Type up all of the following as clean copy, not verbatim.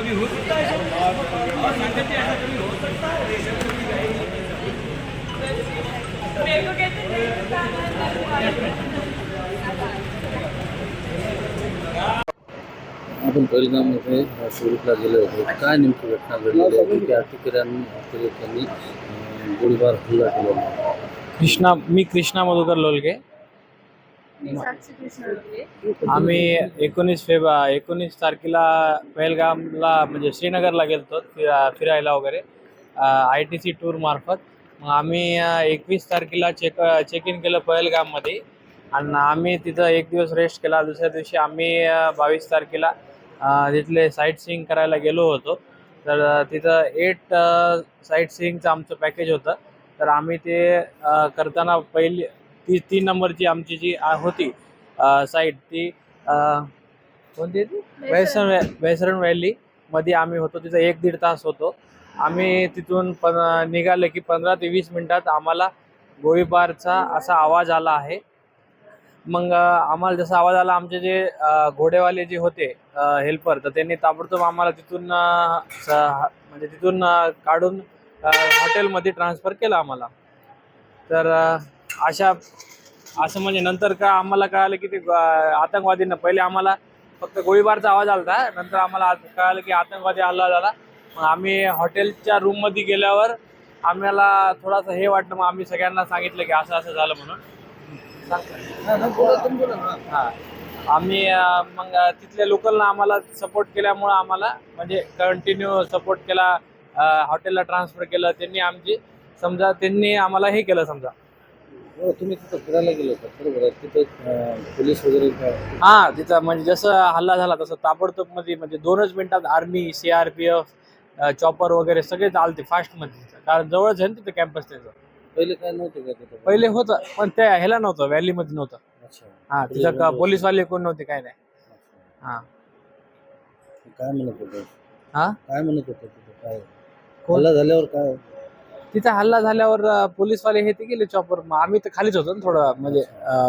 कभी हो सकता है सर? और संगत ऐसा कभी हो सकता है? मेरे को कहते आपण पहिलगावमध्ये सुरतला गेले होते. काय नेमकी घटना घडलेली होती की अतिरेक्यांनी गोळीबार हल्ला केला? मी कृष्णा मधुकर लोलके. आम्ही 19 तारखेला पहलगामला म्हणजे श्रीनगरला गेलतो फिरायला वगैरे ITC टूर मार्फत. मग आम्ही 21 तारखेला चेक इन केलं पहलगाममध्ये आणि आम्ही तिथं एक दिवस रेस्ट केला. दुसऱ्या दिवशी आम्ही 22 तारखेला तिथले साईट सीइंग करायला गेलो होतो. तर तिथं 8 साईट सीइंगचं आमचं पॅकेज होतं. तर आम्ही ते करताना पहिली 3 नंबरची आमची जी होती साईट ती कोणती ती वैसरण व्हॅली मध्ये आम्ही होतो. तिथं 1-1.5 तास होतो आम्ही. तिथून निघाले की 15 ते 20 मिनिटात आम्हाला गोळीबारचा असा आवाज आला आहे. मग आम्हाला जसा आवाज आला, आमचे जे घोडेवाले जे होते हेल्पर, तर त्यांनी ताबडतोब आम्हाला तिथून म्हणजे तिथून काढून हॉटेलमध्ये ट्रान्सफर केलं आम्हाला. तर असं म्हणजे नंतर का आम्हाला कळालं की ते आतंकवादीनं पहिले आम्हाला फक्त गोळीबारचा आवाज आला होता. नंतर आम्हाला कळालं की आतंकवादी हल्ला झाला. मग आम्ही हॉटेलच्या रूममध्ये गेल्यावर आम्हाला थोडासा हे वाटलं. मग आम्ही सगळ्यांना सांगितलं की असं असं झालं म्हणून. हां, आम्ही मग तिथल्या लोकलनं आम्हाला सपोर्ट केल्यामुळं आम्हाला म्हणजे कंटिन्यू सपोर्ट केला. हॉटेलला ट्रान्सफर केलं त्यांनी आम्हाला हे केलं समजा. तुम्ही तिथं फिरायला गेलो होता बरोबर आहे? तिथं पोलीस वगैरे हां, तिथं म्हणजे जसं हल्ला झाला तसं ताबडतोब मध्ये म्हणजे 2च मिनिटात आर्मी, CRPF, चॉपर वगैरे सगळे चालते फास्टमध्ये. कारण जवळच आहे ना तिथं कॅम्पस त्यांचं. पहिले काय नव्हतं का तिथं? पहिले होतं पण त्या ह्याला नव्हतं, व्हॅलीमध्ये नव्हतं. अच्छा. हां, तिथं पोलीसवाले कोण नव्हते, काय नाही. हां काय म्हणत होते? हां, काय म्हणत होते तिथं? काय हल्ला झाल्यावर काय? तिथं हल्ला झाल्यावर पोलीसवाले हे ते गेले चॉपर. मग आम्ही तर खालीच होतो ना थोडं म्हणजे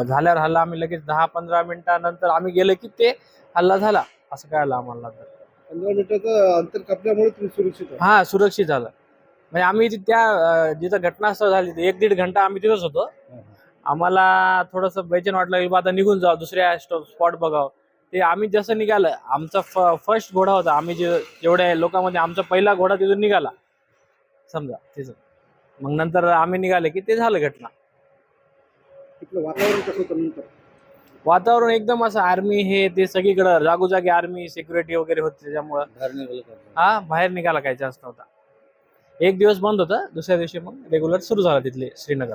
झाल्यावर हल्ला आम्ही लगेच 10-15 मिनिटानंतर आम्ही गेलो की ते हल्ला झाला असं कळलं आम्हाला. 15 मिनिटाचं अंतर कापल्यामुळे तुम्ही सुरक्षित आहे. हां, सुरक्षित झालं. म्हणजे आम्ही त्या जिथं घटनास्थळ झाली 1-1.5 घंटा आम्ही तिथंच होतो. आम्हाला थोडंसं बेचैन वाटलं की आता निघून जाऊ, दुसऱ्या स्पॉट बघावं. ते आम्ही जसं निघालं, आमचा फर्स्ट घोडा होता. आम्ही जेवढ्या लोकांमध्ये आमचा पहिला घोडा तिथून निघाला समजा तिथं. मग नंतर आम्ही निघाले की ते झालं घटना. तिथलं वातावरण कसं होतं नंतर? वातावरण एकदम असं आर्मी हे ते सगळीकडं जागोजागी आर्मी सिक्युरिटी वगैरे होते. त्याच्यामुळं बाहेर निघालं का? बाहेर निघाला काही चान्स नव्हता. एक दिवस बंद होतं, दुसऱ्या दिवशी मग रेग्युलर सुरू झाला तिथले श्रीनगर.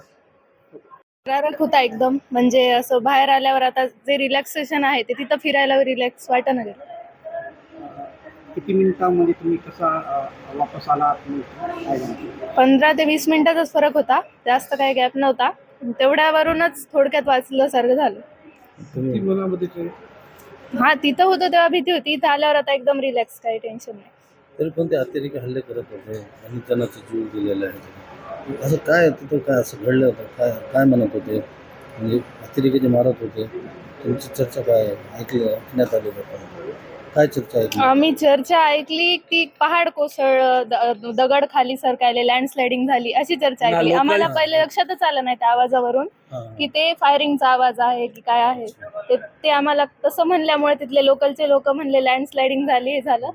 थरारक होता एकदम. म्हणजे असं बाहेर आल्यावर आता जे रिलॅक्सेशन आहे ते तिथं फिरायला रिलॅक्स वाटत नाही. किती मिनिटांमध्ये तुम्ही कसा वापस आला? 15 ते 20 मिनिटाचाच फरक होता, जास्त काही गॅप नव्हता. तेवढ्यावरूनच थोडक्यात वाचल्यासारखं झालं. किती मनामध्ये हा, तिथं होतो तेव्हा भीती होती. इथं आल्यावर आता एकदम रिलॅक्स, काही टेन्शन नाही. तरी पण ते अतिरेकी हल्ले करत होते आणि त्यांना जीव दिलेला आहे. असं काय तिथं काय असं घडलं होतं? काय काय म्हणत होते? म्हणजे अतिरेकी जे मारत होते तुमची चर्चा काय ऐकण्यात आली होती? काय चर्चा ऐकली? आम्ही चर्चा ऐकली की पहाड कोसळलं, दगड खाली सरकायले, लँडस्लायडिंग झाली, अशी चर्चा ऐकली. आम्हाला पहिले लक्षातच आलं नाही त्या आवाजावरून की ते फायरिंगचा आवाज आहे की काय आहे. ते आम्हाला तसं म्हणल्यामुळे तिथले लोकलचे लोक म्हणले लँडस्लायडिंग झाली, हे झालं.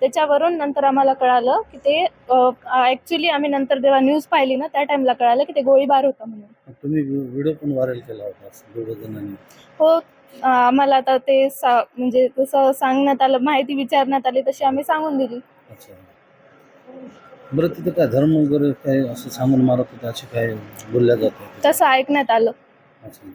त्याच्यावरून नंतर आम्हाला कळालं की ते ऍक्च्युली आम्ही नंतर जेव्हा न्यूज पाहिली ना त्या टाइमला कळालं की ते गोळीबार होता म्हणून. तुम्ही व्हिडिओ पण व्हायरल केला होता दोघं जणांनी. हो, आम्हाला आता ते म्हणजे तसं सांगण्यात आलं, माहिती विचारण्यात आली तशी आम्ही सांगून दिली. अच्छा. बरं, तिथं काय धर्म वगैरे काय असं सांगून मारत होते असे काय बोलल्या जातं? तसं ऐकण्यात आलं. अच्छा.